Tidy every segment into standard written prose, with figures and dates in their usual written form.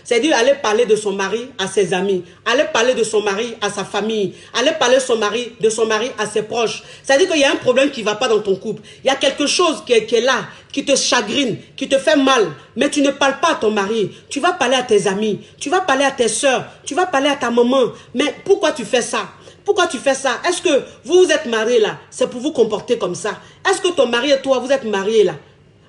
C'est-à-dire aller parler de son mari à ses amis, aller parler de son mari à sa famille, aller parler de son mari à ses proches. C'est-à-dire qu'il y a un problème qui ne va pas dans ton couple. Il y a quelque chose qui est là, qui te chagrine, qui te fait mal, mais tu ne parles pas à ton mari. Tu vas parler à tes amis, tu vas parler à tes soeurs, tu vas parler à ta maman. Mais pourquoi tu fais ça? Pourquoi tu fais ça? Est-ce que vous êtes mariés là? C'est pour vous comporter comme ça? Est-ce que ton mari et toi, vous êtes mariés là?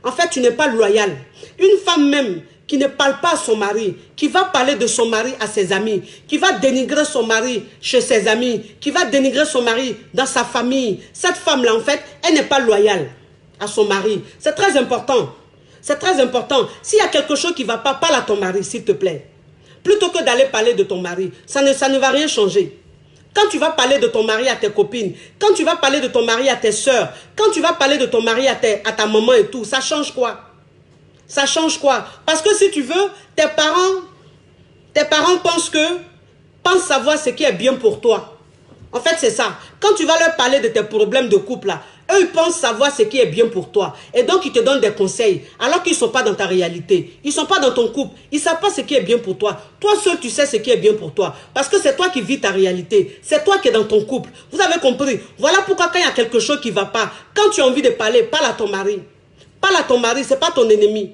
En fait, tu n'es pas loyal. Une femme même qui ne parle pas à son mari, qui va parler de son mari à ses amis, qui va dénigrer son mari chez ses amis, qui va dénigrer son mari dans sa famille, cette femme-là, en fait, elle n'est pas loyale à son mari. C'est très important. C'est très important. S'il y a quelque chose qui ne va pas, parle à ton mari, s'il te plaît. Plutôt que d'aller parler de ton mari, ça ne va rien changer. Quand tu vas parler de ton mari à tes copines, quand tu vas parler de ton mari à tes soeurs, quand tu vas parler de ton mari à ta maman et tout, ça change quoi? Ça change quoi? Parce que si tu veux, tes parents pensent savoir ce qui est bien pour toi. En fait, c'est ça. Quand tu vas leur parler de tes problèmes de couple, là, eux, ils pensent savoir ce qui est bien pour toi. Et donc, ils te donnent des conseils. Alors qu'ils ne sont pas dans ta réalité. Ils ne sont pas dans ton couple. Ils ne savent pas ce qui est bien pour toi. Toi seul, tu sais ce qui est bien pour toi. Parce que c'est toi qui vis ta réalité. C'est toi qui es dans ton couple. Vous avez compris? Voilà pourquoi quand il y a quelque chose qui ne va pas, quand tu as envie de parler, parle à ton mari. Parle à ton mari, ce n'est pas ton ennemi.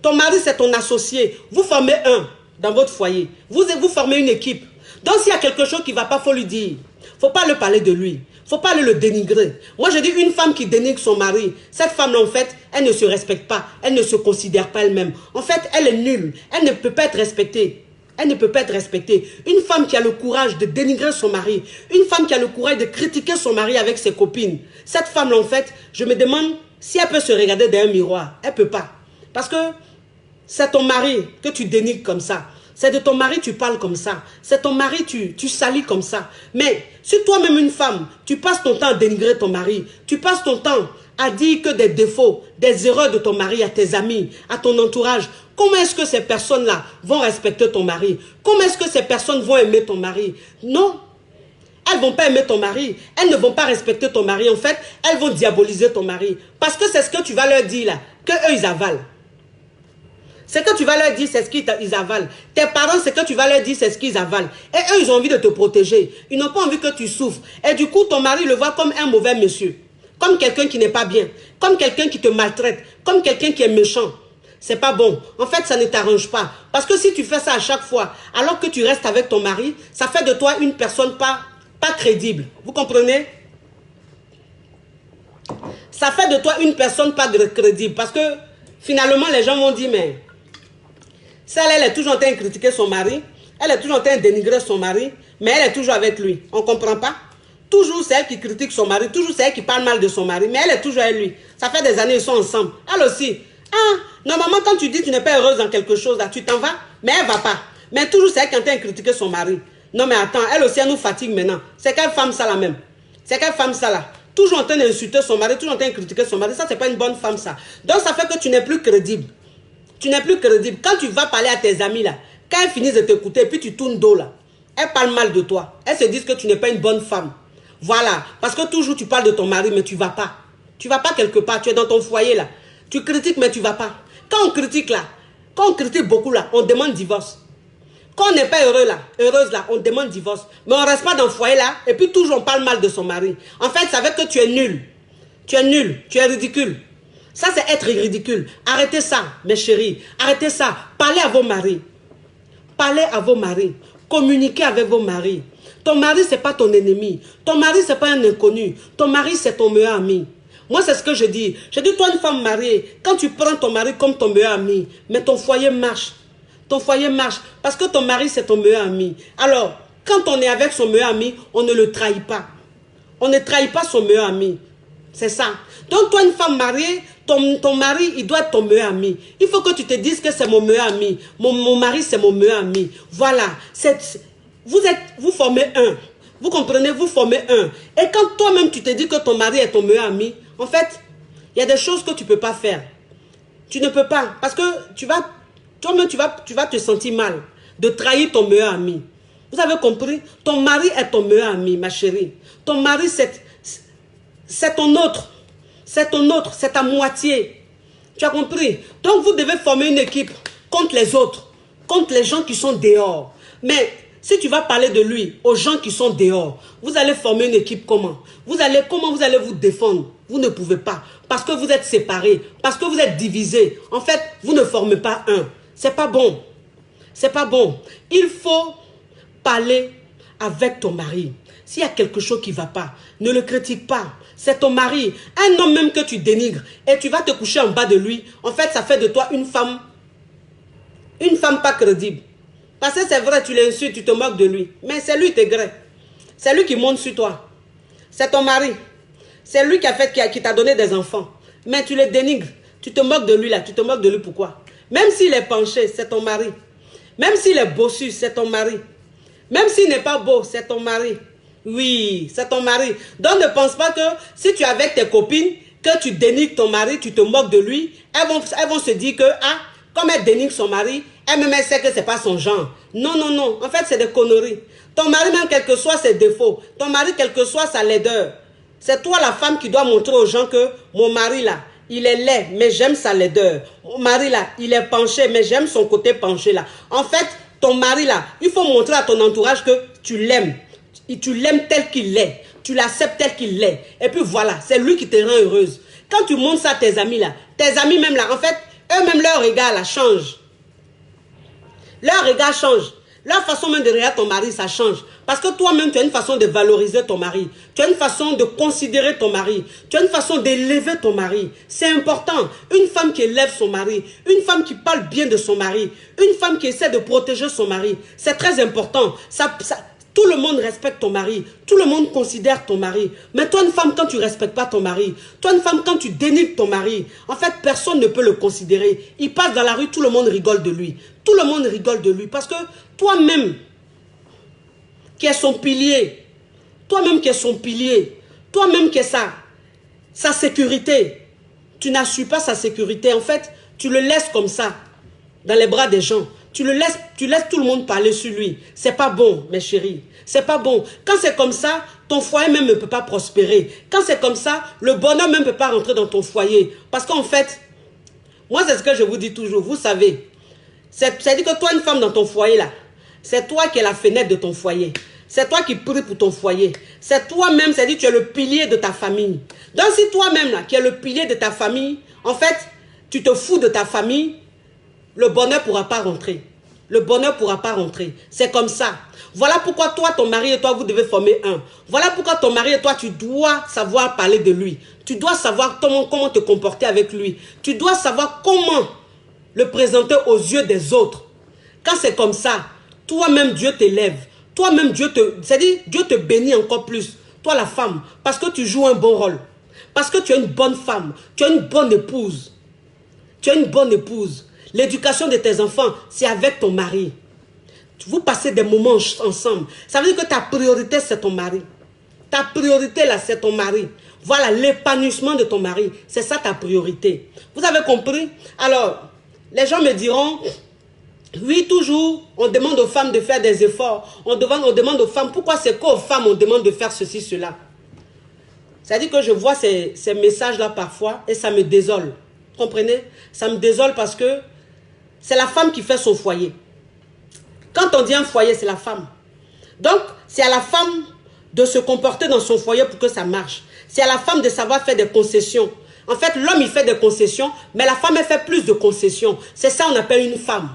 Ton mari, c'est ton associé. Vous formez un dans votre foyer. Vous formez une équipe. Donc, s'il y a quelque chose qui ne va pas, il faut lui dire. Il ne faut pas le parler de lui. Il ne faut pas le dénigrer. Moi, je dis une femme qui dénigre son mari, cette femme-là, en fait, elle ne se respecte pas. Elle ne se considère pas elle-même. En fait, elle est nulle. Elle ne peut pas être respectée. Elle ne peut pas être respectée. Une femme qui a le courage de dénigrer son mari, une femme qui a le courage de critiquer son mari avec ses copines, cette femme-là, en fait, je me demande si elle peut se regarder dans un miroir. Elle ne peut pas. Parce que c'est ton mari que tu dénigres comme ça. C'est de ton mari tu parles comme ça. C'est ton mari tu salis comme ça. Mais si toi-même une femme, tu passes ton temps à dénigrer ton mari, tu passes ton temps à dire que des défauts, des erreurs de ton mari à tes amis, à ton entourage, comment est-ce que ces personnes-là vont respecter ton mari? Comment est-ce que ces personnes vont aimer ton mari? Non. Elles ne vont pas aimer ton mari. Elles ne vont pas respecter ton mari. En fait, elles vont diaboliser ton mari. Parce que c'est ce que tu vas leur dire là, qu'eux ils avalent. Ce que tu vas leur dire, c'est ce qu'ils avalent. Tes parents, ce que tu vas leur dire, c'est ce qu'ils avalent. Et eux, ils ont envie de te protéger. Ils n'ont pas envie que tu souffres. Et du coup, ton mari le voit comme un mauvais monsieur. Comme quelqu'un qui n'est pas bien. Comme quelqu'un qui te maltraite. Comme quelqu'un qui est méchant. C'est pas bon. En fait, ça ne t'arrange pas. Parce que si tu fais ça à chaque fois, alors que tu restes avec ton mari, ça fait de toi une personne pas crédible. Vous comprenez? Ça fait de toi une personne pas crédible. Parce que finalement, les gens vont dire, mais celle, elle est toujours en train de critiquer son mari. Elle est toujours en train de dénigrer son mari. Mais elle est toujours avec lui. On ne comprend pas. Toujours c'est elle qui critique son mari. Toujours c'est elle qui parle mal de son mari. Mais elle est toujours avec lui. Ça fait des années, ils sont ensemble. Elle aussi. Ah, normalement, quand tu dis que tu n'es pas heureuse dans quelque chose, là, tu t'en vas. Mais elle ne va pas. Mais toujours c'est elle qui est en train de critiquer son mari. Non, mais attends, elle aussi, elle nous fatigue maintenant. C'est quelle femme ça là même? C'est quelle femme ça là? Toujours en train d'insulter son mari, toujours en train de critiquer son mari. Ça, c'est pas une bonne femme ça. Donc, ça fait que tu n'es plus crédible. Tu n'es plus crédible. Quand tu vas parler à tes amis là, quand elles finissent de t'écouter, puis tu tournes dos là, elles parlent mal de toi. Elles se disent que tu n'es pas une bonne femme. Voilà. Parce que toujours tu parles de ton mari, mais tu ne vas pas. Tu ne vas pas quelque part. Tu es dans ton foyer là. Tu critiques, mais tu ne vas pas. Quand on critique là, quand on critique beaucoup là, on demande divorce. Quand on n'est pas heureux là, heureuse là, on demande divorce. Mais on ne reste pas dans le foyer là, et puis toujours on parle mal de son mari. En fait, ça veut que tu es nul. Tu es nul. Tu es ridicule. Ça, c'est être ridicule. Arrêtez ça, mes chéris. Arrêtez ça. Parlez à vos maris. Parlez à vos maris. Communiquez avec vos maris. Ton mari, ce n'est pas ton ennemi. Ton mari, ce n'est pas un inconnu. Ton mari, c'est ton meilleur ami. Moi, c'est ce que je dis. Je dis, toi, une femme mariée, quand tu prends ton mari comme ton meilleur ami, mais ton foyer marche. Ton foyer marche. Parce que ton mari, c'est ton meilleur ami. Alors, quand on est avec son meilleur ami, on ne le trahit pas. On ne trahit pas son meilleur ami. C'est ça. Donc, toi, une femme mariée, ton mari, il doit être ton meilleur ami. Il faut que tu te dises que c'est mon meilleur ami. Mon mari, c'est mon meilleur ami. Voilà. Vous formez un. Vous comprenez? Vous formez un. Et quand toi-même, tu te dis que ton mari est ton meilleur ami, en fait, il y a des choses que tu ne peux pas faire. Tu ne peux pas. Parce que toi-même, tu vas te sentir mal de trahir ton meilleur ami. Vous avez compris? Ton mari est ton meilleur ami, ma chérie. Ton mari, c'est ton autre. C'est ton autre. C'est ta moitié. Tu as compris? Donc, vous devez former une équipe contre les autres. contre les gens qui sont dehors. Mais si tu vas parler de lui aux gens qui sont dehors, vous allez former une équipe comment? Comment vous allez vous défendre? Vous ne pouvez pas. Parce que vous êtes séparés. Parce que vous êtes divisés. En fait, vous ne formez pas un. C'est pas bon. C'est pas bon. Il faut parler avec ton mari. S'il y a quelque chose qui ne va pas, ne le critique pas. C'est ton mari. Un homme même que tu dénigres et tu vas te coucher en bas de lui, en fait, ça fait de toi une femme pas crédible. Parce que c'est vrai, tu l'insultes, tu te moques de lui. Mais c'est lui qui t'égrée. C'est lui qui monte sur toi. C'est ton mari. C'est lui qui t'a donné des enfants. Mais tu le dénigres. Tu te moques de lui là. Tu te moques de lui pourquoi? Même s'il est penché, c'est ton mari. Même s'il est bossu, c'est ton mari. Même s'il n'est pas beau, c'est ton mari. Oui, c'est ton mari. Donc ne pense pas que si tu es avec tes copines, que tu dénigres ton mari, tu te moques de lui, elles vont se dire que, ah, comme elle dénigre son mari, elle-même elle sait que ce n'est pas son genre. Non, non, non. En fait, c'est des conneries. Ton mari, même quel que soit ses défauts, ton mari, quel que soit sa laideur, c'est toi la femme qui doit montrer aux gens que mon mari là, il est laid, mais j'aime sa laideur. Mon mari là, il est penché, mais j'aime son côté penché là. En fait, ton mari là, il faut montrer à ton entourage que tu l'aimes. Tu l'aimes tel qu'il est. Tu l'acceptes tel qu'il est. Et puis voilà, c'est lui qui te rend heureuse. Quand tu montres ça à tes amis là, tes amis même là, en fait, eux-mêmes leur regard là change. Leur regard change. Leur façon même de regarder ton mari, ça change. Parce que toi-même, tu as une façon de valoriser ton mari. Tu as une façon de considérer ton mari. Tu as une façon d'élever ton mari. C'est important. Une femme qui élève son mari. Une femme qui parle bien de son mari. Une femme qui essaie de protéger son mari. C'est très important. Tout le monde respecte ton mari. Tout le monde considère ton mari. Mais toi, une femme, quand tu ne respectes pas ton mari, toi, une femme, quand tu dénigres ton mari, en fait, personne ne peut le considérer. Il passe dans la rue, tout le monde rigole de lui. Tout le monde rigole de lui. Parce que toi-même, qui est son pilier, toi-même qui est son pilier, toi-même qui est sa sécurité, tu n'assures pas sa sécurité. En fait, tu le laisses comme ça, dans les bras des gens. Tu laisses tout le monde parler sur lui. C'est pas bon, mes chéris. C'est pas bon. Quand c'est comme ça, ton foyer même ne peut pas prospérer. Quand c'est comme ça, le bonheur même ne peut pas rentrer dans ton foyer. Parce qu'en fait, moi c'est ce que je vous dis toujours. Vous savez, c'est-à-dire que toi, une femme dans ton foyer là, c'est toi qui es la fenêtre de ton foyer. C'est toi qui prie pour ton foyer. C'est toi-même, c'est-à-dire que tu es le pilier de ta famille. Donc si toi-même là, qui es le pilier de ta famille, en fait, tu te fous de ta famille, le bonheur ne pourra pas rentrer. Le bonheur ne pourra pas rentrer. C'est comme ça. Voilà pourquoi toi, ton mari et toi, vous devez former un. Voilà pourquoi ton mari et toi, tu dois savoir parler de lui. Tu dois savoir comment te comporter avec lui. Tu dois savoir comment le présenter aux yeux des autres. Quand c'est comme ça, toi-même, Dieu t'élève. Toi-même, Dieu te bénit encore plus. Toi, la femme, parce que tu joues un bon rôle. Parce que tu es une bonne femme. Tu es une bonne épouse. Tu es une bonne épouse. L'éducation de tes enfants, c'est avec ton mari. Vous passez des moments ensemble. Ça veut dire que ta priorité, c'est ton mari. Ta priorité, là, c'est ton mari. Voilà, l'épanouissement de ton mari. C'est ça ta priorité. Vous avez compris? Alors, les gens me diront, oui, toujours, on demande aux femmes de faire des efforts. On demande aux femmes, pourquoi c'est qu'aux femmes, on demande de faire ceci, cela? C'est-à-dire que je vois ces messages-là parfois et ça me désole. Vous comprenez? Ça me désole parce que c'est la femme qui fait son foyer. Quand on dit un foyer, c'est la femme. Donc, c'est à la femme de se comporter dans son foyer pour que ça marche. C'est à la femme de savoir faire des concessions. En fait, l'homme, il fait des concessions, mais la femme, elle fait plus de concessions. C'est ça qu'on appelle une femme.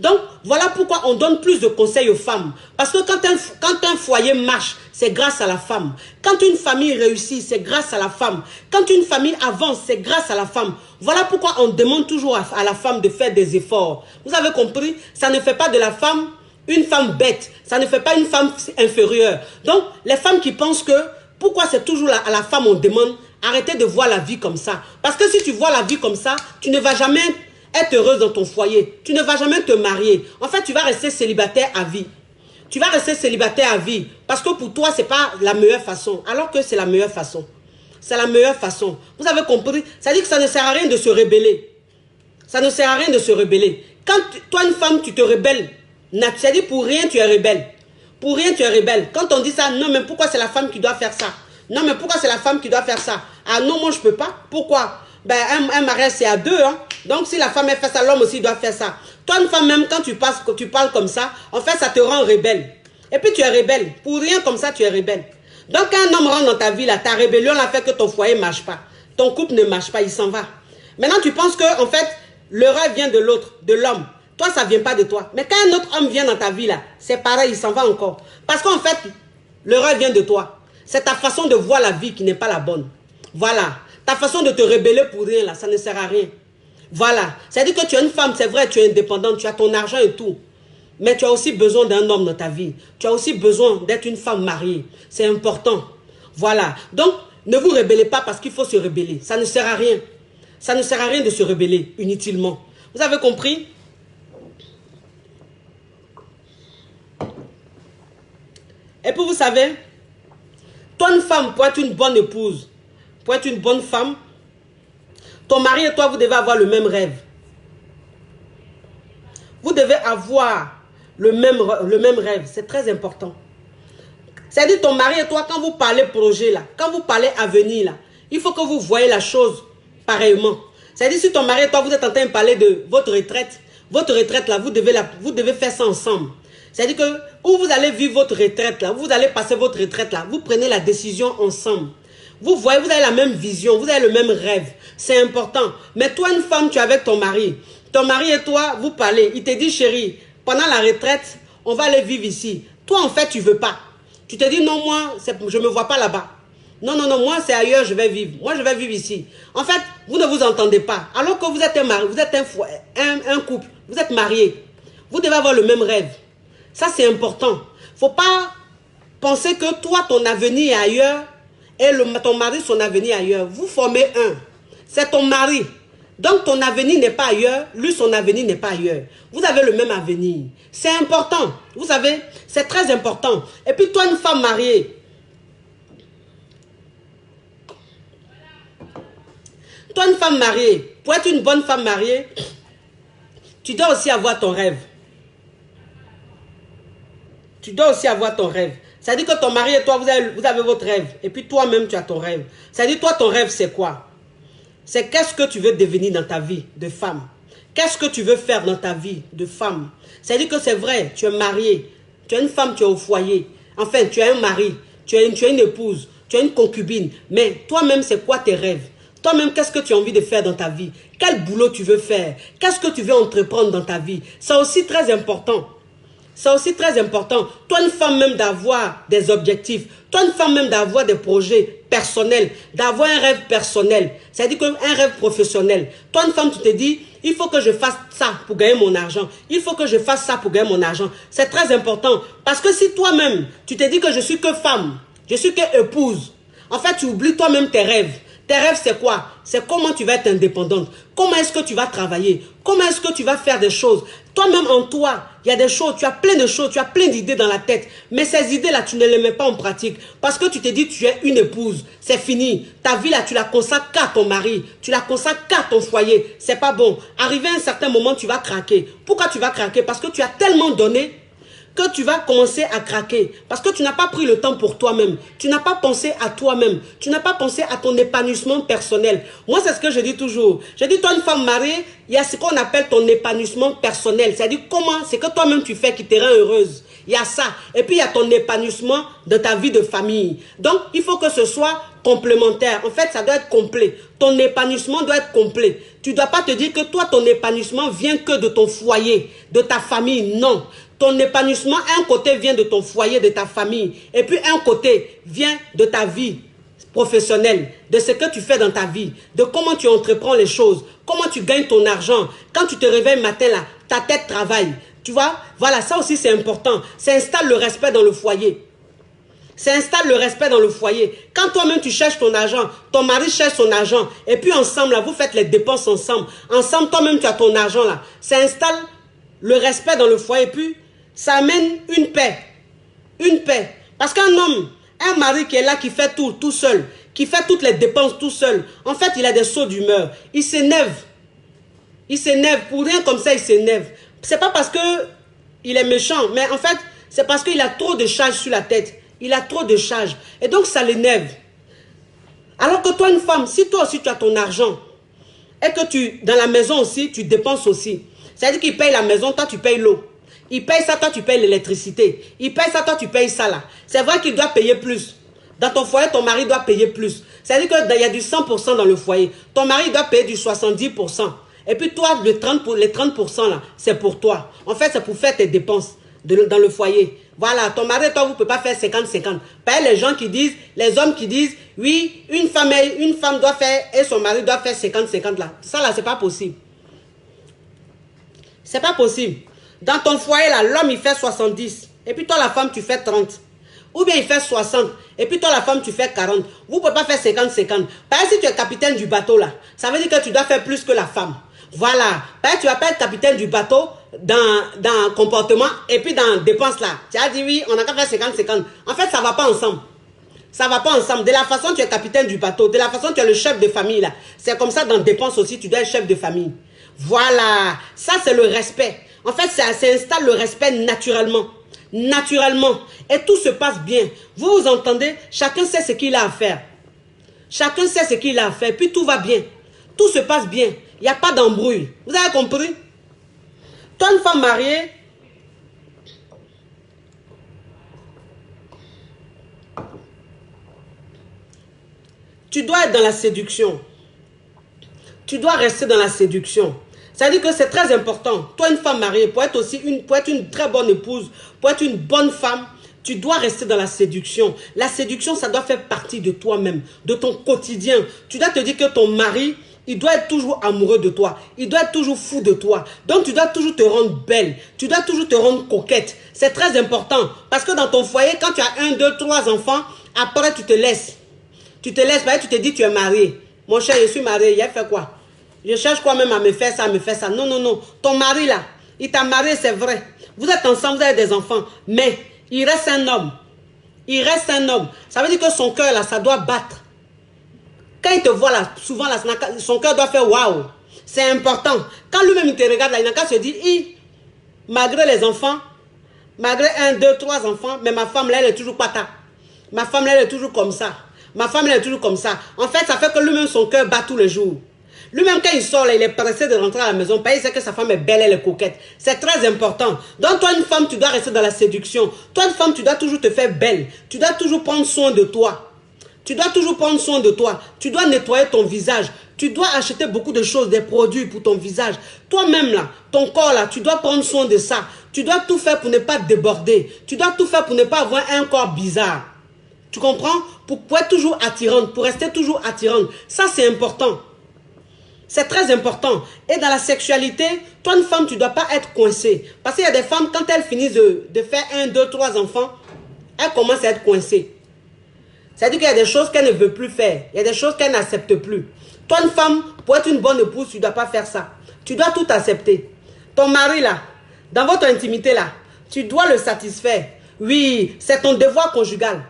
Donc, voilà pourquoi on donne plus de conseils aux femmes. Parce que quand un foyer marche, c'est grâce à la femme. Quand une famille réussit, c'est grâce à la femme. Quand une famille avance, c'est grâce à la femme. Voilà pourquoi on demande toujours à la femme de faire des efforts. Vous avez compris? Ça ne fait pas de la femme une femme bête. Ça ne fait pas une femme inférieure. Donc, les femmes qui pensent que, pourquoi c'est toujours à la femme on demande, arrêtez de voir la vie comme ça. Parce que si tu vois la vie comme ça, tu ne vas jamais être heureuse dans ton foyer. Tu ne vas jamais te marier. En fait, tu vas rester célibataire à vie. Tu vas rester célibataire à vie. Parce que pour toi, ce n'est pas la meilleure façon. Alors que c'est la meilleure façon. C'est la meilleure façon. Vous avez compris? Ça dit que ça ne sert à rien de se rebeller. Ça ne sert à rien de se rebeller. Quand toi, une femme, tu te rebelles, ça dit pour rien, tu es rebelle. Pour rien, tu es rebelle. Quand on dit ça, non, mais pourquoi c'est la femme qui doit faire ça? Non, mais pourquoi c'est la femme qui doit faire ça? Ah non, moi, je ne peux pas. Pourquoi? Ben, un mariage, c'est à deux. Hein? Donc, si la femme elle fait ça, l'homme aussi doit faire ça. Toi, une femme, même quand tu parles comme ça, en fait, ça te rend rebelle. Et puis, tu es rebelle. Pour rien comme ça, tu es rebelle. Donc, quand un homme rentre dans ta vie, là, ta rébellion a fait que ton foyer ne marche pas. Ton couple ne marche pas, il s'en va. Maintenant, tu penses que, en fait, le rêve vient de l'autre, de l'homme. Toi, ça ne vient pas de toi. Mais quand un autre homme vient dans ta vie, là, c'est pareil, il s'en va encore. Parce qu'en fait, le rêve vient de toi. C'est ta façon de voir la vie qui n'est pas la bonne. Voilà. Ta façon de te rebeller pour rien, là, ça ne sert à rien. Voilà. C'est-à-dire que tu es une femme, c'est vrai, tu es indépendante, tu as ton argent et tout. Mais tu as aussi besoin d'un homme dans ta vie. Tu as aussi besoin d'être une femme mariée. C'est important. Voilà. Donc, ne vous rebellez pas parce qu'il faut se rebeller. Ça ne sert à rien. Ça ne sert à rien de se rebeller inutilement. Vous avez compris? Et puis vous savez, toi une femme, pour être une bonne épouse, pour être une bonne femme, ton mari et toi, vous devez avoir le même rêve. Vous devez avoir le même rêve. C'est très important. C'est-à-dire ton mari et toi, quand vous parlez projet là, quand vous parlez avenir là, il faut que vous voyez la chose pareillement. C'est-à-dire si ton mari et toi, vous êtes en train de parler de votre retraite là, vous devez faire ça ensemble. C'est-à-dire que où vous allez vivre votre retraite là, vous allez passer votre retraite là, vous prenez la décision ensemble. Vous voyez, vous avez la même vision, vous avez le même rêve. C'est important. Mais toi, une femme, tu es avec ton mari. Ton mari et toi, vous parlez. Il te dit, chérie, pendant la retraite, on va aller vivre ici. Toi, en fait, tu ne veux pas. Tu te dis, non, moi, je ne me vois pas là-bas. Non, non, non, moi, c'est ailleurs, je vais vivre. Moi, je vais vivre ici. En fait, vous ne vous entendez pas. Alors que vous êtes un mari, vous êtes un couple, vous êtes mariés. Vous devez avoir le même rêve. Ça, c'est important. Il ne faut pas penser que toi, ton avenir est ailleurs et ton mari, son avenir est ailleurs. Vous formez un. C'est ton mari. Donc, ton avenir n'est pas ailleurs. Lui, son avenir n'est pas ailleurs. Vous avez le même avenir. C'est important. Vous savez, c'est très important. Et puis, toi, une femme mariée. Toi, une femme mariée, pour être une bonne femme mariée, tu dois aussi avoir ton rêve. Tu dois aussi avoir ton rêve. C'est-à-dire que ton mari et toi, vous avez votre rêve. Et puis toi-même, tu as ton rêve. C'est-à-dire, toi, ton rêve, c'est quoi? C'est qu'est-ce que tu veux devenir dans ta vie de femme? Qu'est-ce que tu veux faire dans ta vie de femme? C'est-à-dire que c'est vrai, tu es marié. Tu es une femme, tu es au foyer. Enfin, tu es un mari. Tu es une épouse. Tu es une concubine. Mais toi-même, c'est quoi tes rêves? Toi-même, qu'est-ce que tu as envie de faire dans ta vie? Quel boulot tu veux faire? Qu'est-ce que tu veux entreprendre dans ta vie? C'est aussi très important. C'est aussi très important. Toi, une femme même d'avoir des objectifs. Toi, une femme même d'avoir des projets personnels. D'avoir un rêve personnel. C'est-à-dire un rêve professionnel. Toi, une femme, tu te dis, il faut que je fasse ça pour gagner mon argent. Il faut que je fasse ça pour gagner mon argent. C'est très important. Parce que si toi-même, tu te dis que je suis que femme, je suis que épouse, en fait, tu oublies toi-même tes rêves. Tes rêves, c'est quoi? C'est comment tu vas être indépendante. Comment est-ce que tu vas travailler? Comment est-ce que tu vas faire des choses? Toi-même en toi, il y a des choses, tu as plein de choses, tu as plein d'idées dans la tête. Mais ces idées-là, tu ne les mets pas en pratique. Parce que tu te dis, tu es une épouse. C'est fini. Ta vie, là, tu la consacres qu'à ton mari. Tu la consacres qu'à ton foyer. C'est pas bon. Arrivé à un certain moment, tu vas craquer. Pourquoi tu vas craquer? Parce que tu as tellement donné que tu vas commencer à craquer. Parce que tu n'as pas pris le temps pour toi-même. Tu n'as pas pensé à toi-même. Tu n'as pas pensé à ton épanouissement personnel. Moi, c'est ce que je dis toujours. Je dis, toi, une femme mariée, il y a ce qu'on appelle ton épanouissement personnel. C'est-à-dire, comment c'est que toi-même tu fais qui te rend heureuse. Il y a ça. Et puis, il y a ton épanouissement de ta vie de famille. Donc, il faut que ce soit complémentaire. En fait, ça doit être complet. Ton épanouissement doit être complet. Tu ne dois pas te dire que toi, ton épanouissement vient que de ton foyer, de ta famille. Non. Ton épanouissement, un côté vient de ton foyer, de ta famille. Et puis un côté vient de ta vie professionnelle, de ce que tu fais dans ta vie, de comment tu entreprends les choses, comment tu gagnes ton argent. Quand tu te réveilles matin, là, ta tête travaille. Tu vois, voilà, ça aussi c'est important. Ça installe le respect dans le foyer. Ça installe le respect dans le foyer. Quand toi-même tu cherches ton argent, ton mari cherche son argent, et puis ensemble, là, vous faites les dépenses ensemble. Ensemble, toi-même tu as ton argent là. Ça installe le respect dans le foyer, et puis ça amène une paix. Une paix. Parce qu'un homme, un mari qui est là, qui fait tout seul, qui fait toutes les dépenses tout seul, en fait, il a des sauts d'humeur. Il s'énerve. Il s'énerve. Pour rien comme ça, il s'énerve. C'est pas parce que il est méchant, mais en fait, c'est parce qu'il a trop de charges sur la tête. Il a trop de charges. Et donc, ça l'énerve. Alors que toi, une femme, si toi aussi tu as ton argent, et que dans la maison aussi, tu dépenses aussi, C'est-à-dire qu'il paye la maison, toi tu payes l'eau. Il paye ça, toi tu payes l'électricité. Il paye ça, toi tu payes ça là. C'est vrai qu'il doit payer plus. Dans ton foyer, ton mari doit payer plus. C'est-à-dire qu'il y a du 100% dans le foyer. Ton mari doit payer du 70%. Et puis toi, les 30% là, c'est pour toi. En fait, c'est pour faire tes dépenses dans le foyer. Voilà, ton mari et toi, vous ne pouvez pas faire 50-50. Pas les gens qui disent, les hommes qui disent, oui, une femme doit faire et son mari doit faire 50-50 là. Ça là, c'est pas possible. C'est pas possible. Dans ton foyer là, l'homme il fait 70. Et puis toi, la femme, tu fais 30. Ou bien il fait 60. Et puis toi, la femme, tu fais 40. Vous ne pouvez pas faire 50-50. Par exemple, si tu es capitaine du bateau là, ça veut dire que tu dois faire plus que la femme. Voilà. Par exemple, tu vas pas être capitaine du bateau dans comportement et puis dans dépenses là. Tu as dit oui, on a qu'à faire 50-50. En fait, ça ne va pas ensemble. Ça ne va pas ensemble. De la façon tu es capitaine du bateau, de la façon tu es le chef de famille là. C'est comme ça dans dépenses aussi, tu dois être chef de famille. Voilà. Ça, c'est le respect. En fait, ça installe le respect naturellement. Naturellement. Et tout se passe bien. Vous vous entendez? Chacun sait ce qu'il a à faire. Chacun sait ce qu'il a à faire. Puis tout va bien. Tout se passe bien. Il n'y a pas d'embrouille. Vous avez compris? Toi, une femme mariée, tu dois être dans la séduction. Tu dois rester dans la séduction. C'est-à-dire que c'est très important. Toi, une femme mariée, pour être une très bonne épouse, pour être une bonne femme, tu dois rester dans la séduction. La séduction, ça doit faire partie de toi-même, de ton quotidien. Tu dois te dire que ton mari, il doit être toujours amoureux de toi. Il doit être toujours fou de toi. Donc, tu dois toujours te rendre belle. Tu dois toujours te rendre coquette. C'est très important. Parce que dans ton foyer, quand tu as 1, 2, 3 enfants, après, tu te laisses. Tu te laisses, tu te dis, tu es marié. Mon cher, je suis marié. Il a fait quoi? Je cherche quoi même à me faire ça, à me faire ça. Non, non, non. Ton mari là, il t'a marié, c'est vrai. Vous êtes ensemble, vous avez des enfants. Mais il reste un homme. Il reste un homme. Ça veut dire que son cœur là, ça doit battre. Quand il te voit là, souvent là, son cœur doit faire waouh. C'est important. Quand lui-même il te regarde là, il n'a qu'à se dire, malgré les enfants, malgré 1, 2, 3 enfants, mais ma femme là, elle est toujours pata. Ma femme là, elle est toujours comme ça. Ma femme là, elle est toujours comme ça. En fait, ça fait que lui-même, son cœur bat tous les jours. Lui-même, quand il sort, là, il est pressé de rentrer à la maison. Parce qu'il sait que sa femme est belle, elle est coquette. C'est très important. Donc, toi, une femme, tu dois rester dans la séduction. Toi, une femme, tu dois toujours te faire belle. Tu dois toujours prendre soin de toi. Tu dois toujours prendre soin de toi. Tu dois nettoyer ton visage. Tu dois acheter beaucoup de choses, des produits pour ton visage. Toi-même, là, ton corps, là, tu dois prendre soin de ça. Tu dois tout faire pour ne pas déborder. Tu dois tout faire pour ne pas avoir un corps bizarre. Tu comprends? Pour être toujours attirante, pour rester toujours attirante. Ça, c'est important. C'est très important. Et dans la sexualité, toi, une femme, tu ne dois pas être coincée. Parce qu'il y a des femmes, quand elles finissent de faire 1, 2, 3 enfants, elles commencent à être coincées. C'est-à-dire qu'il y a des choses qu'elles ne veulent plus faire. Il y a des choses qu'elles n'acceptent plus. Toi, une femme, pour être une bonne épouse, tu ne dois pas faire ça. Tu dois tout accepter. Ton mari, là, dans votre intimité, là, tu dois le satisfaire. Oui, c'est ton devoir conjugal.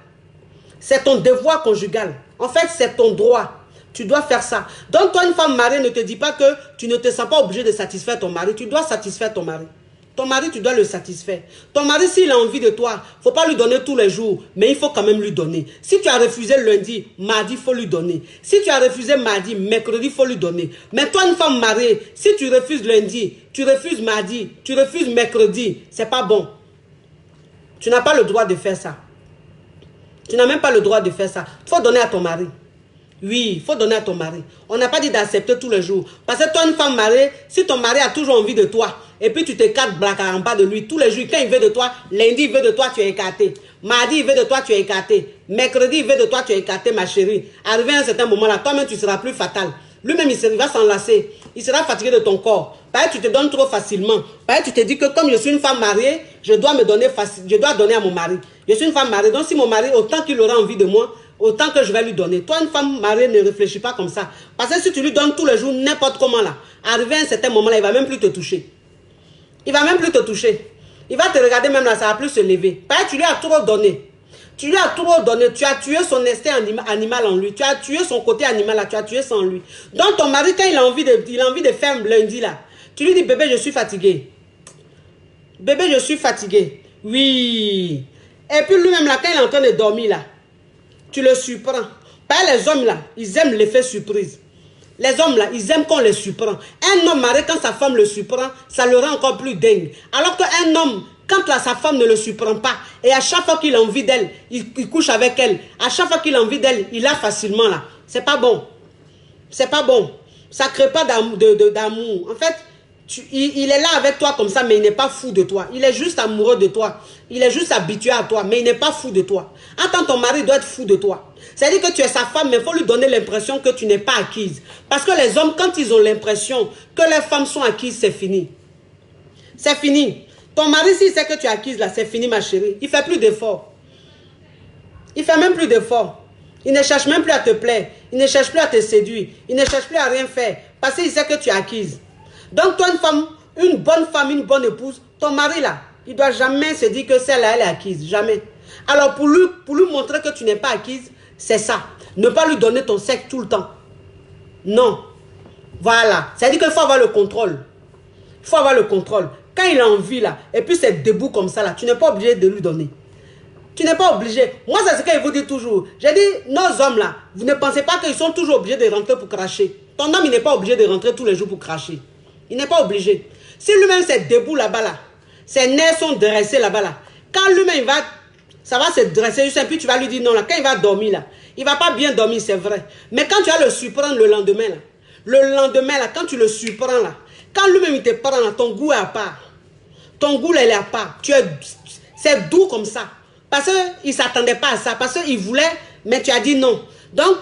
C'est ton devoir conjugal. En fait, c'est ton droit. Tu dois faire ça. Donc, toi, une femme mariée, ne te dis pas que tu ne te sens pas obligé de satisfaire ton mari. Tu dois satisfaire ton mari. Ton mari, tu dois le satisfaire. Ton mari, s'il a envie de toi, il ne faut pas lui donner tous les jours, mais il faut quand même lui donner. Si tu as refusé lundi, mardi, il faut lui donner. Si tu as refusé mardi, mercredi, il faut lui donner. Mais toi, une femme mariée, si tu refuses lundi, tu refuses mardi, tu refuses mercredi, c'est pas bon. Tu n'as pas le droit de faire ça. Tu n'as même pas le droit de faire ça. Il faut donner à ton mari. Oui, il faut donner à ton mari. On n'a pas dit d'accepter tous les jours. Parce que toi, une femme mariée, si ton mari a toujours envie de toi, et puis tu t'écartes blacard en bas de lui, tous les jours, quand il veut de toi, lundi, il veut de toi, tu es écarté. Mardi, il veut de toi, tu es écarté. Mercredi, il veut de toi, tu es écarté, ma chérie. Arrivé à un certain moment là, toi-même, tu seras plus fatal. Lui-même, il va s'enlacer. Il sera fatigué de ton corps. Parce que tu te donnes trop facilement. Parce que tu te dis que comme je suis une femme mariée, je dois donner à mon mari. Je suis une femme mariée. Donc si mon mari, autant qu'il aura envie de moi, autant que je vais lui donner. Toi, une femme mariée, ne réfléchis pas comme ça. Parce que si tu lui donnes tous les jours, n'importe comment là, arrivé à un certain moment là, il ne va même plus te toucher. Il ne va même plus te toucher. Il va te regarder même là, ça ne va plus se lever. Parce que tu lui as trop donné. Tu lui as trop donné. Tu as tué son instinct animal en lui. Tu as tué son côté animal là. Tu as tué sans lui. Donc ton mari, quand il a envie de faire lundi là, tu lui dis, bébé, je suis fatigué. Bébé, je suis fatigué. Oui. Et puis lui-même là, quand il est en train de dormir là, tu le surprends. Pas les hommes là, ils aiment l'effet surprise. Les hommes là, ils aiment qu'on les surprend. Un homme marié, quand sa femme le surprend, ça le rend encore plus dingue. Alors qu'un homme, quand là, sa femme ne le surprend pas, et à chaque fois qu'il a envie d'elle, il couche avec elle. À chaque fois qu'il a envie d'elle, il a facilement là. C'est pas bon. C'est pas bon. Ça ne crée pas d'amour. En fait, il est là avec toi comme ça, mais il n'est pas fou de toi. Il est juste amoureux de toi. Il est juste habitué à toi, mais il n'est pas fou de toi. En tant que ton mari doit être fou de toi. C'est-à-dire que tu es sa femme, mais il faut lui donner l'impression que tu n'es pas acquise. Parce que les hommes, quand ils ont l'impression que les femmes sont acquises, c'est fini. C'est fini. Ton mari, s'il sait que tu es acquise, là, c'est fini, ma chérie. Il ne fait plus d'efforts. Il ne fait même plus d'efforts. Il ne cherche même plus à te plaire. Il ne cherche plus à te séduire. Il ne cherche plus à rien faire. Parce qu'il sait que tu es acquise. Donc, toi, une bonne femme, une bonne épouse, ton mari, là, il ne doit jamais se dire que celle-là, elle est acquise. Jamais. Alors, pour lui montrer que tu n'es pas acquise, c'est ça. Ne pas lui donner ton sexe tout le temps. Non. Voilà. C'est-à-dire qu'il faut avoir le contrôle. Il faut avoir le contrôle. Quand il a envie, là, et puis c'est debout comme ça, là, tu n'es pas obligé de lui donner. Tu n'es pas obligé. Moi, c'est ce qu'il vous dit toujours. J'ai dit, nos hommes, là, vous ne pensez pas qu'ils sont toujours obligés de rentrer pour cracher. Ton homme, il n'est pas obligé de rentrer tous les jours pour cracher. Il n'est pas obligé. Si lui-même, c'est debout là-bas, là, ses nerfs sont dressés là-bas, là, quand lui-même, ça va se dresser juste, et puis tu vas lui dire non, là, quand il va dormir, là, il ne va pas bien dormir, c'est vrai. Mais quand tu vas le surprendre le lendemain, là, quand tu le surprends, là, quand lui-même, il te prend, là, ton goût est à part. Ton goût, là, il est à part. C'est doux comme ça. Parce qu'il ne s'attendait pas à ça. Parce qu'il voulait, mais tu as dit non. Donc,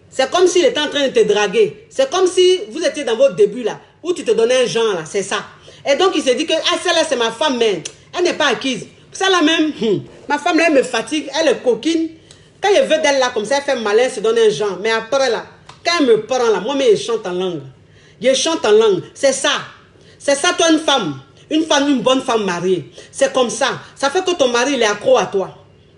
c'est comme s'il était en train de te draguer. C'est comme si vous étiez dans votre début, là, où tu te donnais un genre, là, c'est ça. Et donc, il s'est dit que, ah, celle-là, c'est ma femme, mais elle n'est pas acquise. Celle-là même, ma femme, là, elle me fatigue, elle est coquine. Quand je veux d'elle, là, comme ça, elle fait malin, elle se donne un genre. Mais après, là, quand elle me prend, là, moi-même, je chante en langue. Je chante en langue. C'est ça. C'est ça, toi, une femme. Une bonne femme mariée. C'est comme ça. Ça fait que ton mari, il est accro à toi.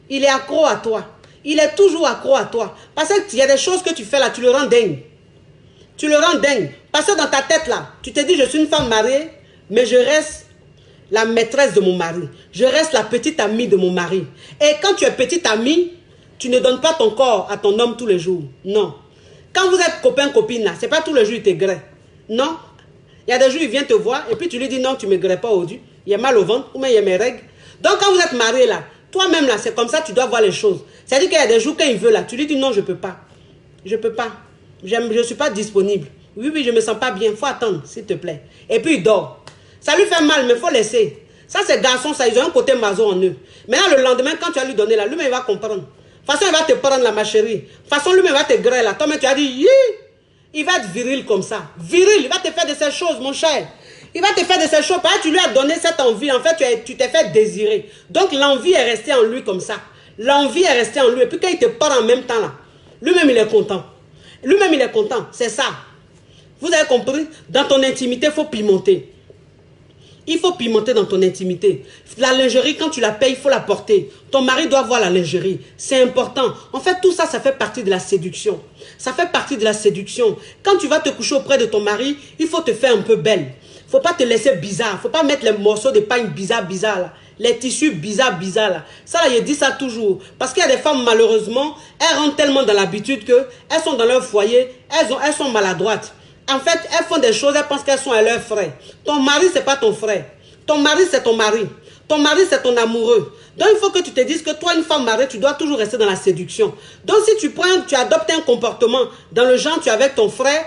Il est accro à toi. Il est toujours accro à toi. Parce qu'il y a des choses que tu fais là, tu le rends dingue. Tu le rends dingue. Parce que dans ta tête là, tu te dis, je suis une femme mariée, mais je reste la maîtresse de mon mari. Je reste la petite amie de mon mari. Et quand tu es petite amie, tu ne donnes pas ton corps à ton homme tous les jours. Non. Quand vous êtes copain-copine là, c'est pas tous les jours il te grée. Non. Il y a des jours, il vient te voir et puis tu lui dis non, tu ne me grées pas aujourd'hui. Il y a mal au ventre ou même il y a mes règles. Donc quand vous êtes marié là, toi-même là, c'est comme ça, tu dois voir les choses. C'est-à-dire qu'il y a des jours quand il veut là, tu lui dis non, je ne peux pas. Je ne peux pas. Je ne suis pas disponible. Oui, je ne me sens pas bien. Il faut attendre, s'il te plaît. Et puis il dort. Ça lui fait mal, mais il faut laisser. Ça, c'est garçon, ça, ils ont un côté maso en eux. Maintenant, le lendemain, quand tu vas lui donner là, lui-même, il va comprendre. De toute façon, il va te prendre là, ma chérie. De toute façon, lui-même, il va te griller là. Toi-même, tu as dit, Yi! Il va être viril comme ça. Viril, il va te faire de ces choses, mon cher. Il va te faire de ces choses. Parce que tu lui as donné cette envie. En fait, tu t'es fait désirer. Donc, l'envie est restée en lui comme ça. L'envie est restée en lui. Et puis, quand il te parle en même temps là, lui-même, il est content. Lui-même, il est content. C'est ça. Vous avez compris? Dans ton intimité, il faut pimenter. Il faut pimenter dans ton intimité. La lingerie, quand tu la payes, il faut la porter. Ton mari doit voir la lingerie. C'est important. En fait, tout ça, ça fait partie de la séduction. Ça fait partie de la séduction. Quand tu vas te coucher auprès de ton mari, il faut te faire un peu belle. Il ne faut pas te laisser bizarre. Il ne faut pas mettre les morceaux de pagne bizarre là. Les tissus bizarres là. Ça, là, je dis ça toujours. Parce qu'il y a des femmes, malheureusement, elles rentrent tellement dans l'habitude qu'elles sont dans leur foyer, elles sont maladroites. En fait, elles font des choses, elles pensent qu'elles sont à leur frère. Ton mari, ce n'est pas ton frère. Ton mari, c'est ton mari. Ton mari, c'est ton amoureux. Donc, il faut que tu te dises que toi, une femme mariée, tu dois toujours rester dans la séduction. Donc, si tu adoptes un comportement dans le genre, tu es avec ton frère,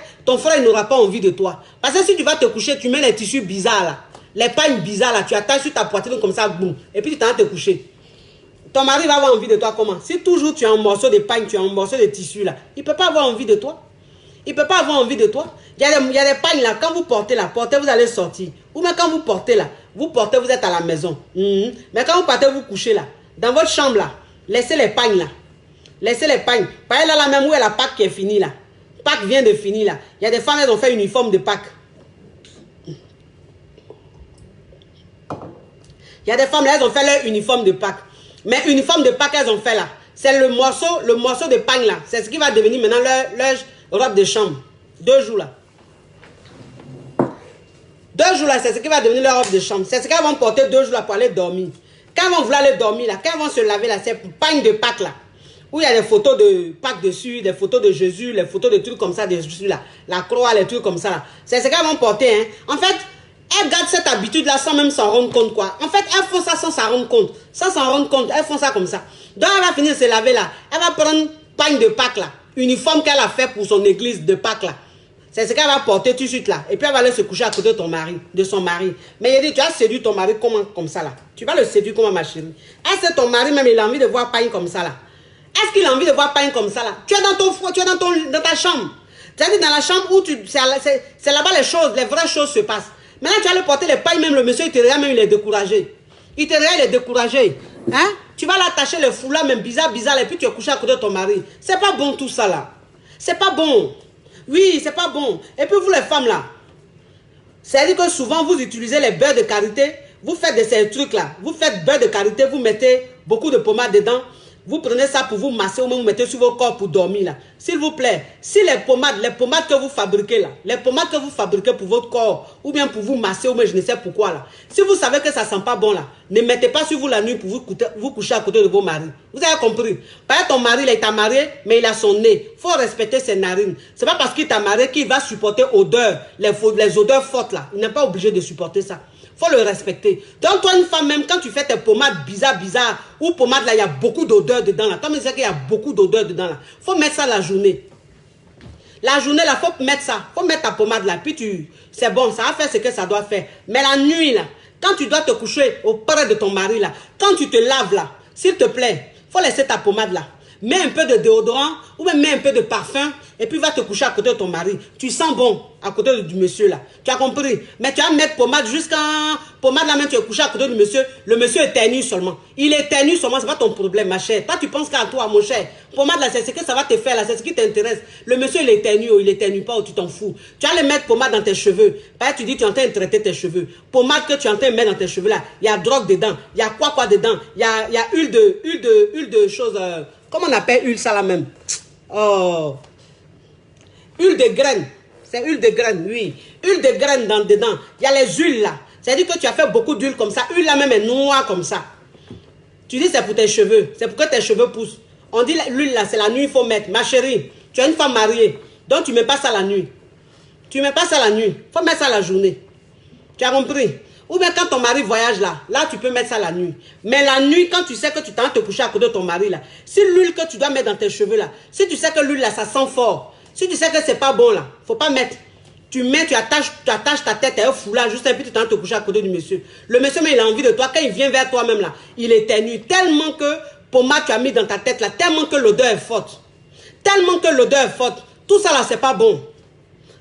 il n'aura pas envie de toi. Parce que si tu vas te coucher, tu mets les tissus bizarres là, les pagnes bizarres là, tu attaches sur ta poitrine comme ça, boum, et puis tu t'en vas te coucher. Ton mari va avoir envie de toi comment? Si toujours tu as un morceau de pagne, tu as un morceau de tissu là, il ne peut pas avoir envie de toi. Il ne peut pas avoir envie de toi. Il y a des pagnes là, quand vous portez là, vous allez sortir. Ou même quand vous portez là, vous êtes à la maison. Mais quand vous partez, vous couchez là, dans votre chambre là, laissez les pagnes là. Laissez les pagnes. Par exemple, là, même où est la Pâques qui est finie là. Pâques vient de finir là. Il y a des femmes, elles ont fait uniforme de Pâques. Il y a des femmes là, elles ont fait leur uniforme de Pâques. Mais uniforme de Pâques, elles ont fait là. C'est le morceau de pagne là. C'est ce qui va devenir maintenant leur robe de chambre. 2 jours là. 2 jours là, c'est ce qui va devenir leur robe de chambre. C'est ce qu'elles vont porter 2 jours là pour aller dormir. Quand elles vont vouloir aller dormir là, quand elles vont se laver là, c'est pagne de Pâques là. où il y a des photos de Pâques dessus, des photos de Jésus, les photos de trucs comme ça, de Jésus là, la croix, les trucs comme ça là. C'est ce qu'elles vont porter, hein. En fait, elles gardent cette habitude-là sans même s'en rendre compte, quoi. En fait, elles font ça sans s'en rendre compte. Sans s'en rendre compte, elles font ça comme ça. Donc, elle va finir de se laver là. Elle va prendre pagne de Pâques là. Uniforme qu'elle a fait pour son église de Pâques là. C'est ce qu'elle va porter tout de suite là. Et puis, elle va aller se coucher à côté de ton mari, de son mari. Mais il dit, tu as séduit ton mari comment, comme ça là. Tu vas le séduire comment, ma chérie? Est-ce que ton mari même, il a envie de voir pagne comme ça là? Est-ce qu'il a envie de voir pagne comme ça là? Tu es dans ton foie, tu es dans ta chambre. C'est-à-dire dans la chambre où c'est là-bas les choses, les vraies choses se passent. Maintenant, tu vas le porter les pailles, même le monsieur, il te regarde, même il est découragé. Il te regarde, il est découragé. Hein? Tu vas l'attacher les foulards, même bizarre, et puis tu es couché à côté de ton mari. C'est pas bon tout ça là. C'est pas bon. Oui, c'est pas bon. Et puis vous les femmes là, c'est-à-dire que souvent vous utilisez les beurres de karité, vous faites de ces trucs là. Vous faites beurre de karité, vous mettez beaucoup de pommade dedans. Vous prenez ça pour vous masser ou même vous mettez sur vos corps pour dormir là. S'il vous plaît, si les pommades que vous fabriquez là, les pommades que vous fabriquez pour votre corps ou bien pour vous masser ou même je ne sais pourquoi là, si vous savez que ça sent pas bon là, ne mettez pas sur vous la nuit pour vous coucher à côté de vos maris. Vous avez compris? Par exemple, ton mari là, il t'a marié, mais il a son nez. Il faut respecter ses narines. C'est pas parce qu'il t'a marié qu'il va supporter odeur, les odeurs fortes là. Il n'est pas obligé de supporter ça. Faut le respecter. Donc, toi, une femme, même quand tu fais tes pommades bizarres, ou pommades là, il y a beaucoup d'odeur dedans là. Toi, tu sais qu'il y a beaucoup d'odeur dedans là. Faut mettre ça la journée. La journée là, faut mettre ça. Faut mettre ta pommade là. Puis c'est bon, ça va faire ce que ça doit faire. Mais la nuit là, quand tu dois te coucher auprès de ton mari là, quand tu te laves là, s'il te plaît, faut laisser ta pommade là. Mets un peu de déodorant ou même mets un peu de parfum et puis va te coucher à côté de ton mari. Tu sens bon à côté du monsieur là. Tu as compris? Mais tu vas mettre pommade jusqu'à... Pommade là même, tu es couché à côté du monsieur. Le monsieur éternue seulement. Il éternue seulement, c'est pas ton problème ma chère. Toi tu penses qu'à toi mon cher. Pommade là, c'est ce que ça va te faire là, c'est ce qui t'intéresse. Le monsieur il éternue ou il éternue pas ou tu t'en fous. Tu vas le mettre pommade dans tes cheveux. Par exemple, tu dis tu es en train de traiter tes cheveux. Pommade que tu es en train de mettre dans tes cheveux là. Il y a drogue dedans. Il y a quoi dedans. Il y a huile de choses... Comment on appelle huile ça là même? Oh. Huile de graines. C'est huile de graines, oui. Huile de graines dedans. Il y a les huiles là. C'est-à-dire que tu as fait beaucoup d'huile comme ça. Huile là même est noire comme ça. Tu dis c'est pour tes cheveux. C'est pour que tes cheveux poussent. On dit l'huile là, c'est la nuit, il faut mettre. Ma chérie, tu es une femme mariée. Donc tu ne mets pas ça la nuit. Tu ne mets pas ça la nuit. Il faut mettre ça la journée. Tu as compris? Ou bien quand ton mari voyage là, tu peux mettre ça la nuit. Mais la nuit, quand tu sais que tu t'en te coucher à côté de ton mari là, si l'huile que tu dois mettre dans tes cheveux là, si tu sais que l'huile là, ça sent fort, si tu sais que c'est pas bon là, faut pas mettre. Tu mets, tu attaches ta tête à un foulard juste et puis tu t'en te coucher à côté du monsieur. Le monsieur, mais il a envie de toi. Quand il vient vers toi même là, il éternue tellement que pommade tu as mis dans ta tête là, tellement que l'odeur est forte. Tellement que l'odeur est forte. Tout ça là, c'est pas bon.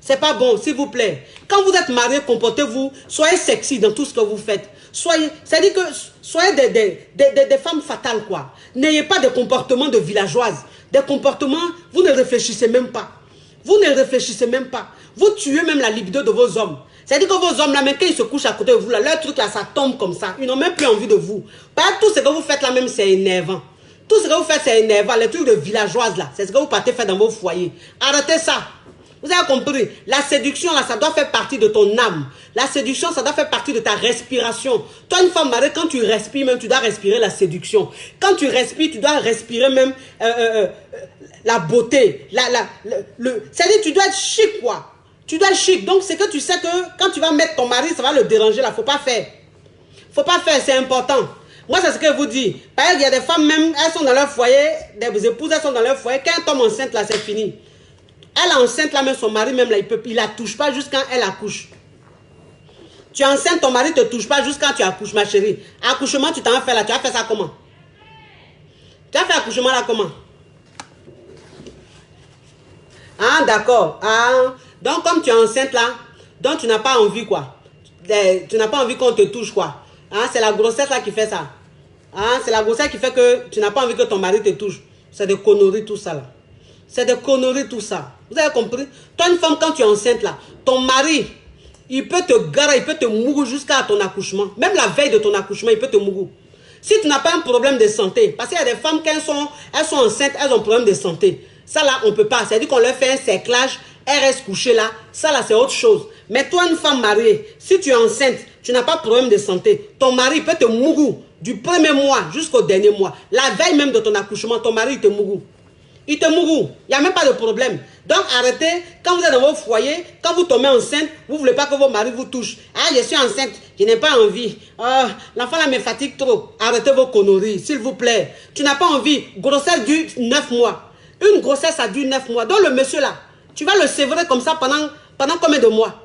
C'est pas bon, s'il vous plaît. Quand vous êtes marié, comportez-vous, soyez sexy dans tout ce que vous faites. C'est-à-dire que soyez des femmes fatales, quoi. N'ayez pas de comportements de villageoises. Des comportements, vous ne réfléchissez même pas. Vous ne réfléchissez même pas. Vous tuez même la libido de vos hommes. C'est-à-dire que vos hommes, là, même quand ils se couchent à côté de vous, là, leur truc, là, ça tombe comme ça. Ils n'ont même plus envie de vous. Pas tout ce que vous faites là, même, c'est énervant. Tout ce que vous faites, c'est énervant. Les trucs de villageoises, là, c'est ce que vous partez faire dans vos foyers. Arrêtez ça. Vous avez compris? La séduction, là, ça doit faire partie de ton âme. La séduction, ça doit faire partie de ta respiration. Toi, une femme mariée, quand tu respires même, tu dois respirer la séduction. Quand tu respires, tu dois respirer même la beauté. C'est-à-dire, tu dois être chic, quoi. Tu dois être chic. Donc, c'est que tu sais que quand tu vas mettre ton mari, ça va le déranger, là. Faut pas faire. Faut pas faire, c'est important. Moi, c'est ce que je vous dis. Par exemple, il y a des femmes même, elles sont dans leur foyer, des épouses, elles sont dans leur foyer. Quand elles tombent enceintes, là, c'est fini. Elle est enceinte là, même son mari, même là, il la touche pas jusqu'à quand elle accouche. Tu es enceinte, ton mari ne te touche pas jusqu'à quand tu accouches, ma chérie. Accouchement, tu t'en fais là, tu as fait ça comment? Tu as fait accouchement là comment? Ah, d'accord. Ah, donc comme tu es enceinte là, donc tu n'as pas envie quoi. Tu n'as pas envie qu'on te touche quoi. Ah, c'est la grossesse là qui fait ça. Ah, c'est la grossesse qui fait que tu n'as pas envie que ton mari te touche. C'est des conneries tout ça là. C'est des conneries tout ça. Vous avez compris? Toi, une femme, quand tu es enceinte là, ton mari, il peut te garer, il peut te mourir jusqu'à ton accouchement. Même la veille de ton accouchement, il peut te mourir. Si tu n'as pas un problème de santé, parce qu'il y a des femmes, quand elles sont enceintes, elles ont un problème de santé. Ça là, on ne peut pas. C'est-à-dire qu'on leur fait un cerclage, elles restent couchées là. Ça là, c'est autre chose. Mais toi, une femme mariée, si tu es enceinte, tu n'as pas de problème de santé. Ton mari peut te mourir du premier mois jusqu'au dernier mois. La veille même de ton accouchement, ton mari te mourir. Il te mourou. Il n'y a même pas de problème. Donc arrêtez, quand vous êtes dans vos foyers, quand vous tombez enceinte, vous ne voulez pas que vos maris vous touchent. Ah, je suis enceinte, je n'ai pas envie. L'enfant là me fatigue trop. Arrêtez vos conneries, s'il vous plaît. Tu n'as pas envie. Grossesse dure 9 mois. Une grossesse, ça dure 9 mois. Donc le monsieur là, tu vas le sévrer comme ça pendant combien de mois?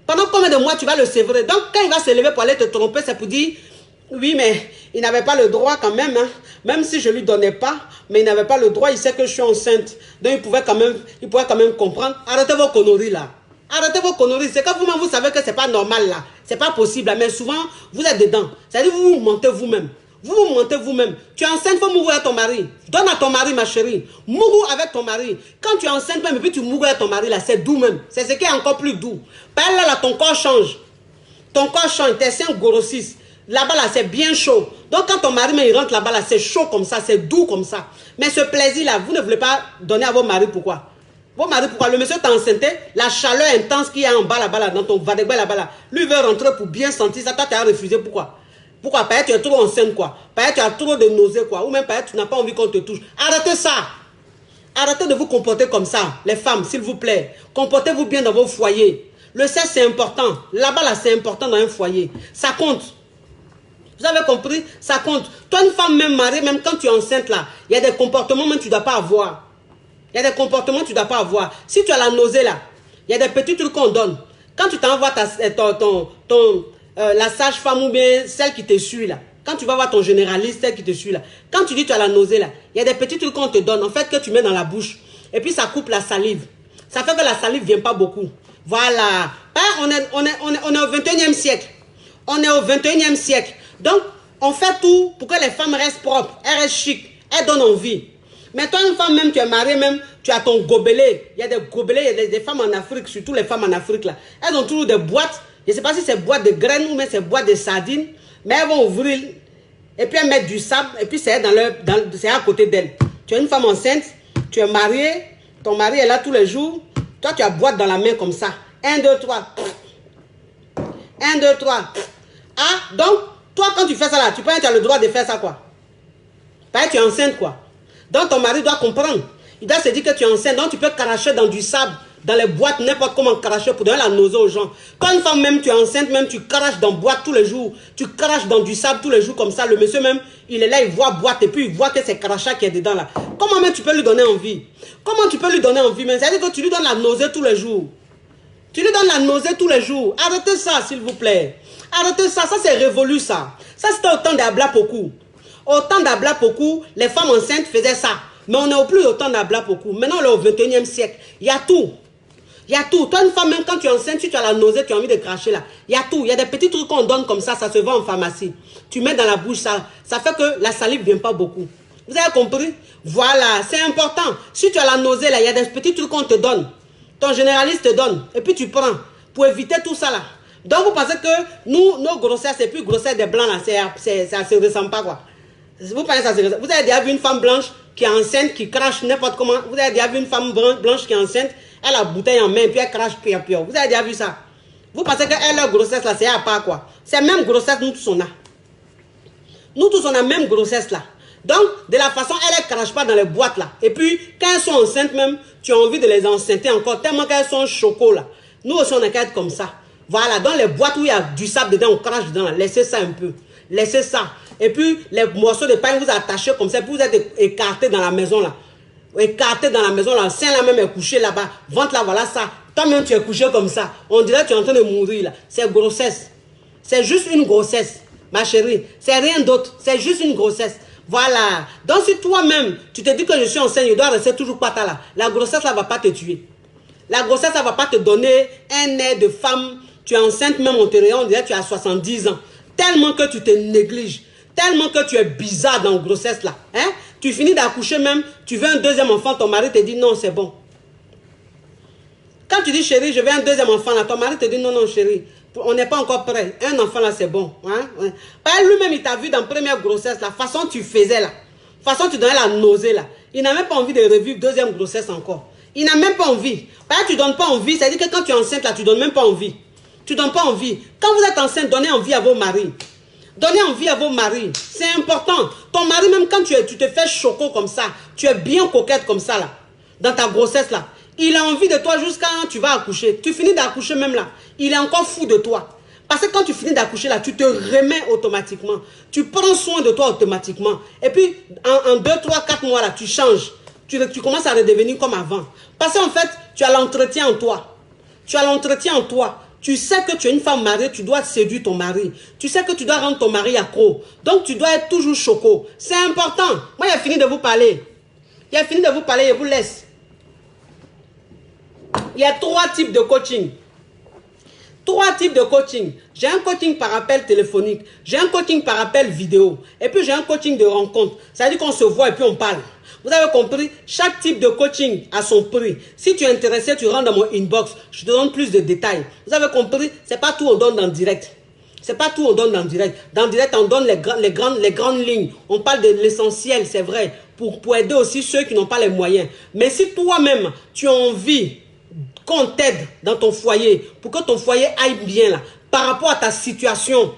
Pendant combien de mois tu vas le sévrer? Donc quand il va se lever pour aller te tromper, c'est pour dire... Oui, mais il n'avait pas le droit quand même, hein. Même si je ne lui donnais pas, mais il n'avait pas le droit, il sait que je suis enceinte. Donc il pouvait quand même comprendre. Arrêtez vos conneries là. Arrêtez vos conneries. C'est quand vous-même vous savez que ce n'est pas normal là. Ce n'est pas possible là. Mais souvent, vous êtes dedans. C'est-à-dire que vous vous mentez vous-même. Vous vous mentez vous-même. Tu es enceinte, il faut mourir à ton mari. Donne à ton mari, ma chérie. Mourir avec ton mari. Quand tu es enceinte même et puis tu mourir à ton mari là, c'est doux même. C'est ce qui est encore plus doux. Par là, ton corps change. Ton corps change, tes seins grossissent. Là-bas, là, c'est bien chaud. Donc, quand ton mari, il rentre là-bas, là, c'est chaud comme ça, c'est doux comme ça. Mais ce plaisir-là, vous ne voulez pas donner à vos maris, pourquoi? Vos maris, pourquoi? Le monsieur t'a enceinté, la chaleur intense qu'il y a en bas, là-bas, là, dans ton vadegba, là-bas, là. Lui veut rentrer pour bien sentir ça. Toi, tu as refusé, pourquoi? Pourquoi? Peut-être tu es trop enceinte, quoi. Peut-être tu as trop de nausées, quoi. Ou même peut-être tu n'as pas envie qu'on te touche. Arrêtez ça. Arrêtez de vous comporter comme ça, les femmes, s'il vous plaît. Comportez-vous bien dans vos foyers. Le sexe, c'est important. Là-bas, là, c'est important dans un foyer. Ça compte. Vous avez compris? Ça compte. Toi, une femme même mariée, même quand tu es enceinte là, il y a des comportements même que tu ne dois pas avoir. Il y a des comportements que tu ne dois pas avoir. Si tu as la nausée là, il y a des petits trucs qu'on donne. Quand tu t'envoies la sage-femme ou bien celle qui te suit là, quand tu vas voir ton généraliste, celle qui te suit là, quand tu dis tu as la nausée là, il y a des petits trucs qu'on te donne, en fait, que tu mets dans la bouche. Et puis ça coupe la salive. Ça fait que la salive ne vient pas beaucoup. Voilà. On est au 21e siècle. On est au 21e siècle. Donc, on fait tout pour que les femmes restent propres, elles restent chic, elles donnent envie. Mais toi, une femme même, tu es mariée même, tu as ton gobelet. Il y a des gobelets, il y a des femmes en Afrique, surtout les femmes en Afrique là. Elles ont toujours des boîtes. Je ne sais pas si c'est boîte de graines ou mais c'est boîte de sardines. Mais elles vont ouvrir et puis elles mettent du sable et puis c'est à côté d'elles. Tu es une femme enceinte, tu es mariée, ton mari est là tous les jours. Toi, tu as boîte dans la main comme ça. 1, 2, 3. 1, 2, 3. Ah, donc, toi, quand tu fais ça là, tu penses que tu as le droit de faire ça quoi? Parce que tu es enceinte quoi. Donc, ton mari doit comprendre. Il doit se dire que tu es enceinte. Donc, tu peux cracher dans du sable, dans les boîtes, n'importe comment cracher pour donner la nausée aux gens. Quand une femme même, tu es enceinte, même tu craches dans boîte tous les jours. Tu craches dans du sable tous les jours comme ça. Le monsieur même, il est là, il voit boîte et puis il voit que c'est crachat qui est dedans là. Comment même tu peux lui donner envie? Comment tu peux lui donner envie? Mais c'est-à-dire que tu lui donnes la nausée tous les jours. Tu lui donnes la nausée tous les jours. Arrêtez ça, s'il vous plaît. Arrêtez ça, ça c'est révolu ça. Ça c'était au temps d'Abla Poku. Au temps d'Abla Poku, les femmes enceintes faisaient ça. Mais on n'est au plus au temps d'Abla Poku. Maintenant on est au 21e siècle. Il y a tout. Il y a tout. Toi une femme même quand tu es enceinte, si tu as la nausée, tu as envie de cracher là. Il y a tout. Il y a des petits trucs qu'on donne comme ça se vend en pharmacie. Tu mets dans la bouche ça. Ça fait que la salive ne vient pas beaucoup. Vous avez compris? Voilà, c'est important. Si tu as la nausée là, il y a des petits trucs qu'on te donne. Ton généraliste te donne. Et puis tu prends. Pour éviter tout ça là. Donc vous pensez que nous, nos grossesses, c'est plus grossesse des blancs là, ça ne se ressemble pas quoi. Vous pensez que ça se ressemble. Vous avez déjà vu une femme blanche qui est enceinte, qui crache n'importe comment. Vous avez déjà vu une femme blanche qui est enceinte, elle a la bouteille en main, et puis elle crache pire. Vous avez déjà vu ça. Vous pensez que leur grossesse là, c'est à part quoi. C'est la même grossesse, nous tous on a. Nous tous on a la même grossesse là. Donc, de la façon, elles ne crachent pas dans les boîtes là. Et puis, quand elles sont enceintes même, tu as envie de les enceinter encore, tellement qu'elles sont choco là. Nous aussi, on est qu'à être comme ça. Voilà, dans les boîtes où il y a du sable dedans, on crache dedans. Laissez ça un peu. Laissez ça. Et puis, les morceaux de pain, vous attachez comme ça. Puis, vous êtes écartés dans la maison là. Écartés dans la maison là. Le sein là même est couché là-bas. Ventre là, voilà ça. Toi-même, tu es couché comme ça. On dirait que tu es en train de mourir là. C'est grossesse. C'est juste une grossesse, ma chérie. C'est rien d'autre. C'est juste une grossesse. Voilà. Donc, si toi-même, tu te dis que je suis enceinte, je dois rester toujours pas là. La grossesse là ne va pas te tuer. La grossesse, ça ne va pas te donner un air de femme. Tu es enceinte, même on te regarde, on dirait que tu as 70 ans. Tellement que tu te négliges. Tellement que tu es bizarre dans la grossesse là. Hein? Tu finis d'accoucher même, tu veux un deuxième enfant, ton mari te dit non, c'est bon. Quand tu dis chérie, je veux un deuxième enfant là, ton mari te dit non, non chérie, on n'est pas encore prêt. Un enfant là, c'est bon. Hein? Lui-même, il t'a vu dans la première grossesse, la façon tu faisais là. La façon tu donnais la nausée là. Il n'a même pas envie de revivre deuxième grossesse encore. Il n'a même pas envie. Tu ne donnes pas envie. C'est-à-dire que quand tu es enceinte, là, tu ne donnes même pas envie. Tu ne donnes pas envie. Quand vous êtes enceinte, donnez envie à vos maris. Donnez envie à vos maris. C'est important. Ton mari, même quand tu te fais choco comme ça, tu es bien coquette comme ça, là, dans ta grossesse, là. Il a envie de toi jusqu'à quand tu vas accoucher. Tu finis d'accoucher même là. Il est encore fou de toi. Parce que quand tu finis d'accoucher là, tu te remets automatiquement. Tu prends soin de toi automatiquement. Et puis, en 2, 3, 4 mois là, tu changes. Tu commences à redevenir comme avant. Parce qu'en fait, tu as l'entretien en toi. Tu as l'entretien en toi. Tu sais que tu es une femme mariée, tu dois séduire ton mari. Tu sais que tu dois rendre ton mari accro. Donc, tu dois être toujours choco. C'est important. Moi, il a fini de vous parler. Il a fini de vous parler, je vous laisse. Il y a 3 types de coaching. 3 types de coaching. J'ai un coaching par appel téléphonique. J'ai un coaching par appel vidéo. Et puis, j'ai un coaching de rencontre. Ça veut dire qu'on se voit et puis on parle. Vous avez compris? Chaque type de coaching a son prix. Si tu es intéressé, tu rentres dans mon inbox. Je te donne plus de détails. Vous avez compris? C'est pas tout on donne dans le direct. C'est pas tout on donne dans le direct. Dans le direct, on donne les grandes lignes. On parle de l'essentiel, c'est vrai. Pour aider aussi ceux qui n'ont pas les moyens. Mais si toi-même, tu as envie qu'on t'aide dans ton foyer, pour que ton foyer aille bien là, par rapport à ta situation,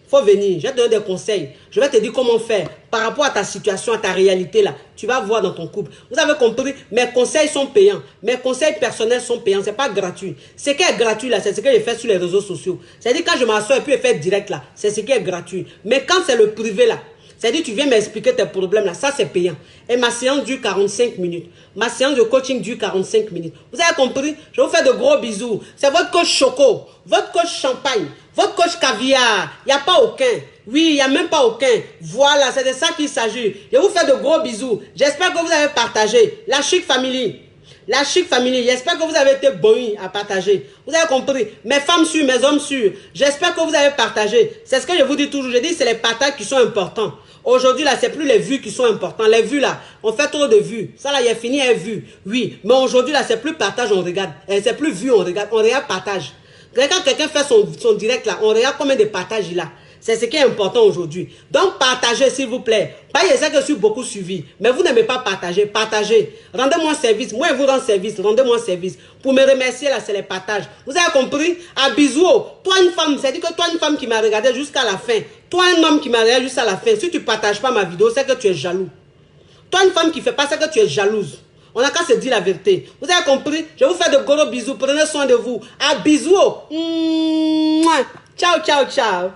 faut venir, je vais te donner des conseils, je vais te dire comment faire, par rapport à ta situation, à ta réalité là, tu vas voir dans ton couple. Vous avez compris, mes conseils sont payants, mes conseils personnels sont payants, c'est pas gratuit. Ce qui est gratuit là, c'est ce que je fais sur les réseaux sociaux. C'est-à-dire quand je m'assois et puis je fais direct là, c'est ce qui est gratuit. Mais quand c'est le privé là, c'est-à-dire tu viens m'expliquer tes problèmes là, ça c'est payant. Et ma séance dure 45 minutes. Ma séance de coaching dure 45 minutes. Vous avez compris? Je vous fais de gros bisous. C'est votre coach choco, votre coach champagne, votre coach caviar. Il n'y a pas aucun. Oui, il n'y a même pas aucun. Voilà, c'est de ça qu'il s'agit. Je vous fais de gros bisous. J'espère que vous avez partagé la Chic Family. La Chic Family, j'espère que vous avez été bons à partager. Vous avez compris? Mes femmes sûres, mes hommes sûrs, j'espère que vous avez partagé. C'est ce que je vous dis toujours. Je dis c'est les partages qui sont importants. Aujourd'hui, là, c'est plus les vues qui sont importantes. Les vues, là, on fait trop de vues. Ça, là, il est fini, il est vu. Oui, mais aujourd'hui, là, c'est plus partage, on regarde. C'est plus vu, on regarde partage. Quand quelqu'un fait son direct, là, on regarde combien de partages il a. C'est ce qui est important aujourd'hui. Donc, partagez, s'il vous plaît. Pas, je sais que je suis beaucoup suivi. Mais vous n'aimez pas partager. Partagez. Rendez-moi service. Moi, je vous rends service. Rendez-moi service. Pour me remercier, là, c'est les partages. Vous avez compris? À bisous. Toi, une femme, c'est-à-dire que toi, une femme qui m'a regardé jusqu'à la fin. Toi, un homme qui m'a regardé jusqu'à la fin. Si tu ne partages pas ma vidéo, c'est que tu es jaloux. Toi, une femme qui ne fait pas, c'est que tu es jalouse. On n'a qu'à se dire la vérité. Vous avez compris? Je vous fais de gros bisous. Prenez soin de vous. À bisous. Ciao, ciao, ciao.